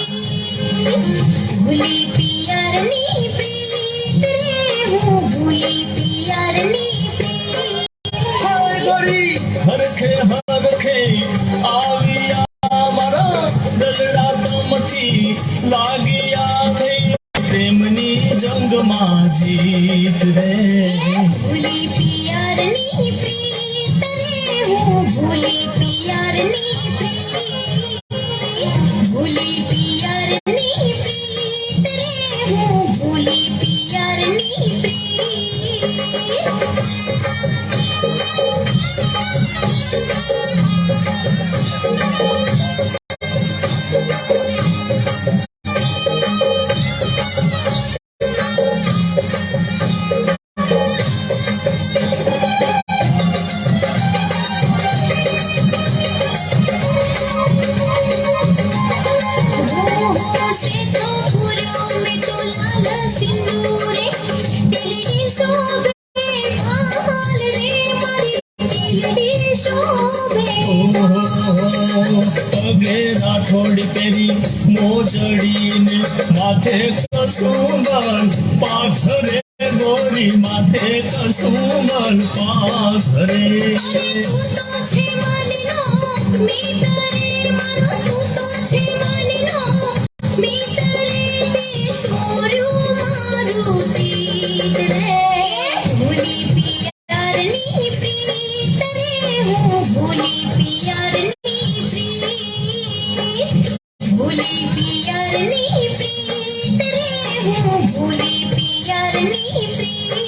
ભૂલી પિયરની પ્રીત રે, હું ભૂલી પિયરની પ્રીત. હરખે હરખે આવ્યા મારા દલડા તમથી લાગ્યા થઈ પ્રેમની જંગમાં જીત રે. ભૂલી પિયરની પ્રીત રે, હું ભૂલી પિયરની પ્રીત. ભૂલી પિયરની પ્રીત રે, હું ભૂલી પિયરની પ્રીત. से तो फूलों में तो लाल सिंदूरे, तेरी शोभे भाल रे, मारी तेरी शोभे. પગે રાઠોડ પેરી મોજડીને માથે કસુંબલ પાથરે ગોરી માથે કસુંબલ પાથરે. અરે તું તો છે મનનો મિત્ર રે, મારો તું તો છે મનનો મિત્ર રે, તે ચોર્યું મારું ચિત્ત રે. ભૂલી પિયરની પ્રીત રે, હું ભૂલી પિયરની પ્રીત. ભૂલી પિયરની પ્રીત રે, હું ભૂલી પિયરની પ્રીત.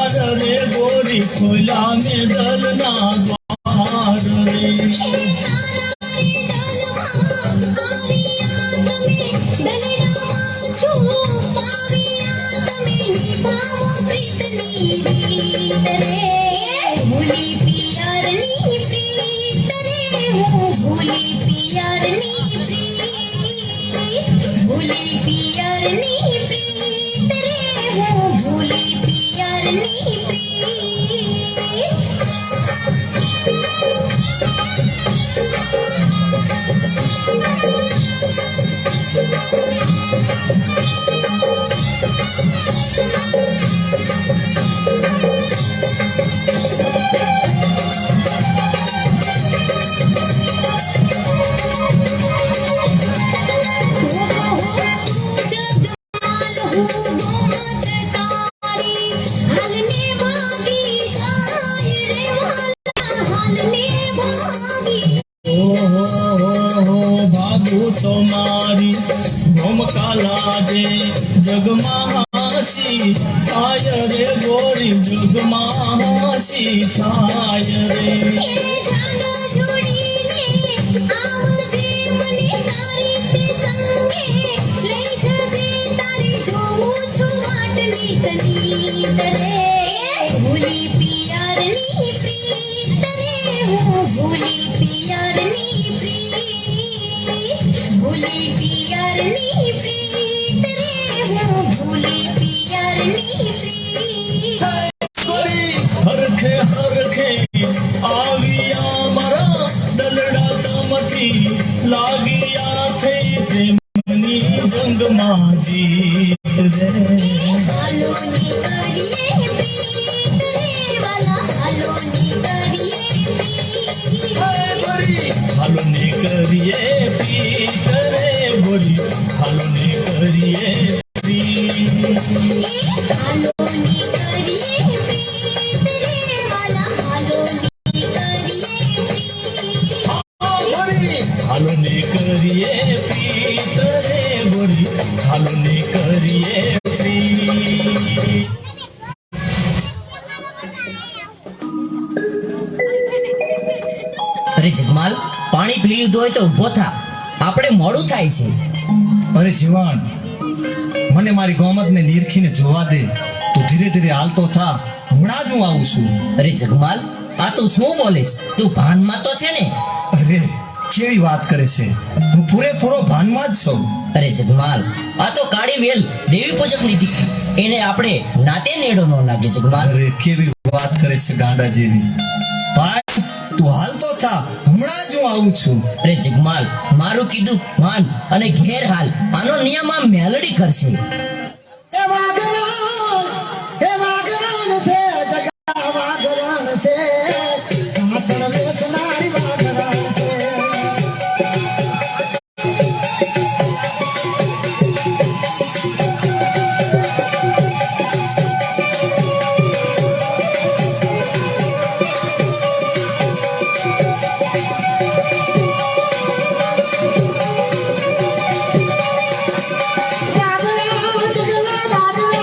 द्वार रे गोरी खोला में दलना द्वार रे भागू तुम्हारी घुमका लाजे जगमासी थाय रे गोरी जगमासी थाय रे हरखे हरखे आविया मरा दलड़ा तमती लागिया थे जेमनी जंग माजी रे हालोने करिए पीत रे गोरी हालोने करिए हालोने करिए पीत रे गोरी हालोने करिए અરે જગમાલ પાણી પી લીધું હોય તો ઊભો થા, આપણે મોડું થાય છે. અરે જીવન, મને મારી ગોમતને નીરખીને જોવા દે. તું ધીરે ધીરે હાલતો થા, હમણાં જ હું આવું છું. અરે જગમાલ, આ તું શું બોલીશ? તું ભાનમાં તો છે ને? અરે કેવી વાત કરે છે, હું પૂરેપૂરો ભાનમાં જ છું. અરે જગમાલ, આ તો કાળી વેલ દેવી પૂજકની દીકરી, એને આપણે નાતે નેડો ન લાગે. જગમાલ, અરે કેવી વાત કરે છે ગાંડા જેવી. ભાઈ તું હાલતો થા, હમણાં જ હું આવું છું. અરે જગમાલ, મારું કીધું માન અને ઘેર હાલ. આનો નિયમ આ મેલડી કરશે. Bye.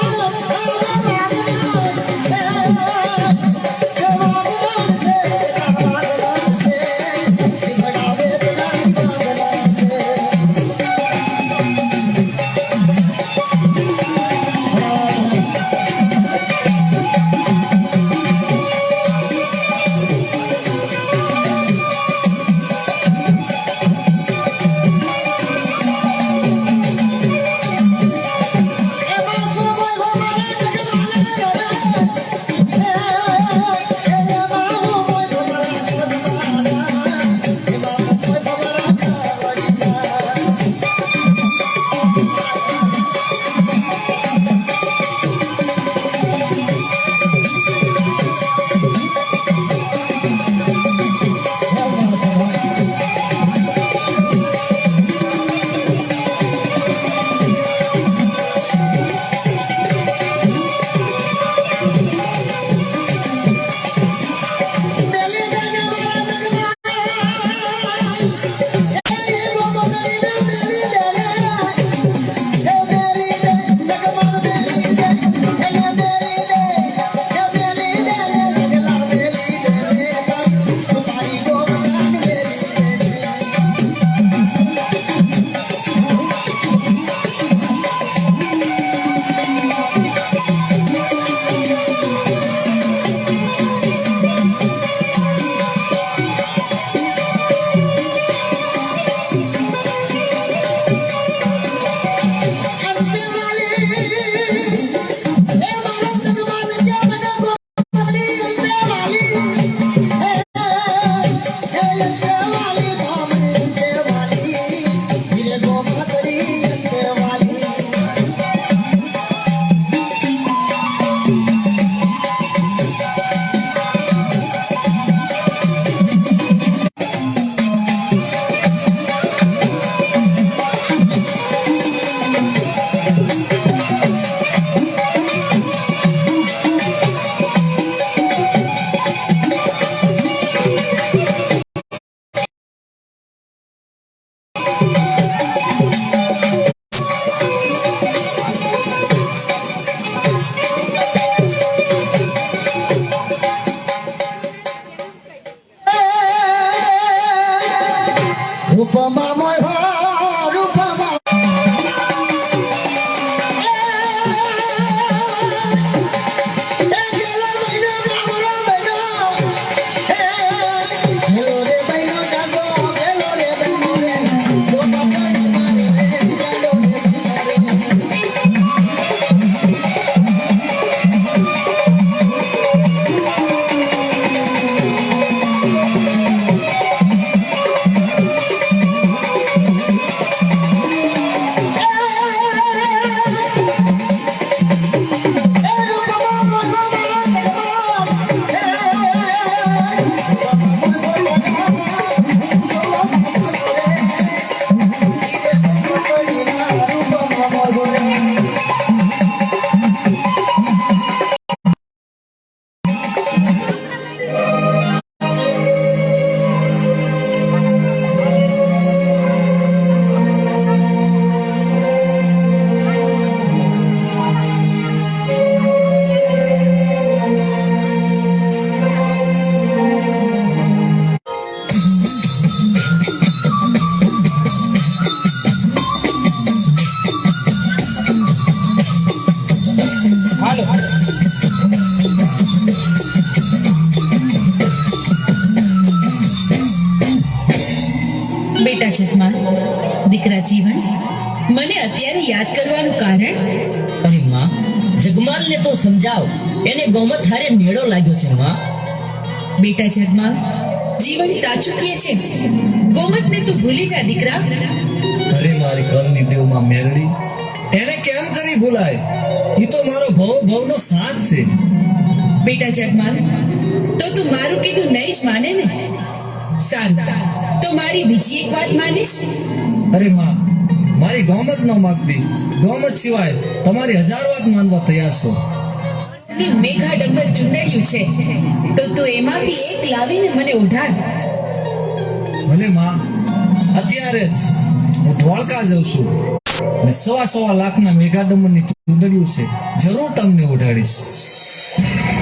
બેટા જગમાલ, દીકરા જીવન, મને અત્યારે યાદ કરવાનું કારણ? અરે માં, જગમાલને તો સમજાવ, એને ગોમત હારે નેડો લાગ્યો છે માં. બેટા જગમાલ, જીવન સાચું કહે છે. ગોમતને તું ભૂલી જા દીકરા. અરે મારી કળની દેવમાં મેરડી, એને કેમ કરી ભૂલાય? ઈ તો મારો ભવનો સાથ છે. બેટા જગમાલ, તો તું મારું કીધું નહીં જ માને ને? સારું, તો મારી બીજી એક વાત માનીશ? અરે માં, મારી ગોમત ન માગતી, ગોમત સિવાય તમારી 1000 વાત માનવા તૈયાર છો. મેઘા ડંબર ચૂંદડ્યું છે, તો તું એમાંથી એક લાવીને મને ઉઢાડ. ભલે માં, અત્યારે જ હું ધોળકા જઉં છું અને 1.25 લાખના મેઘાડંબરની ચૂંદડીઓ છે, જરૂર તમને ઉડાડીશ.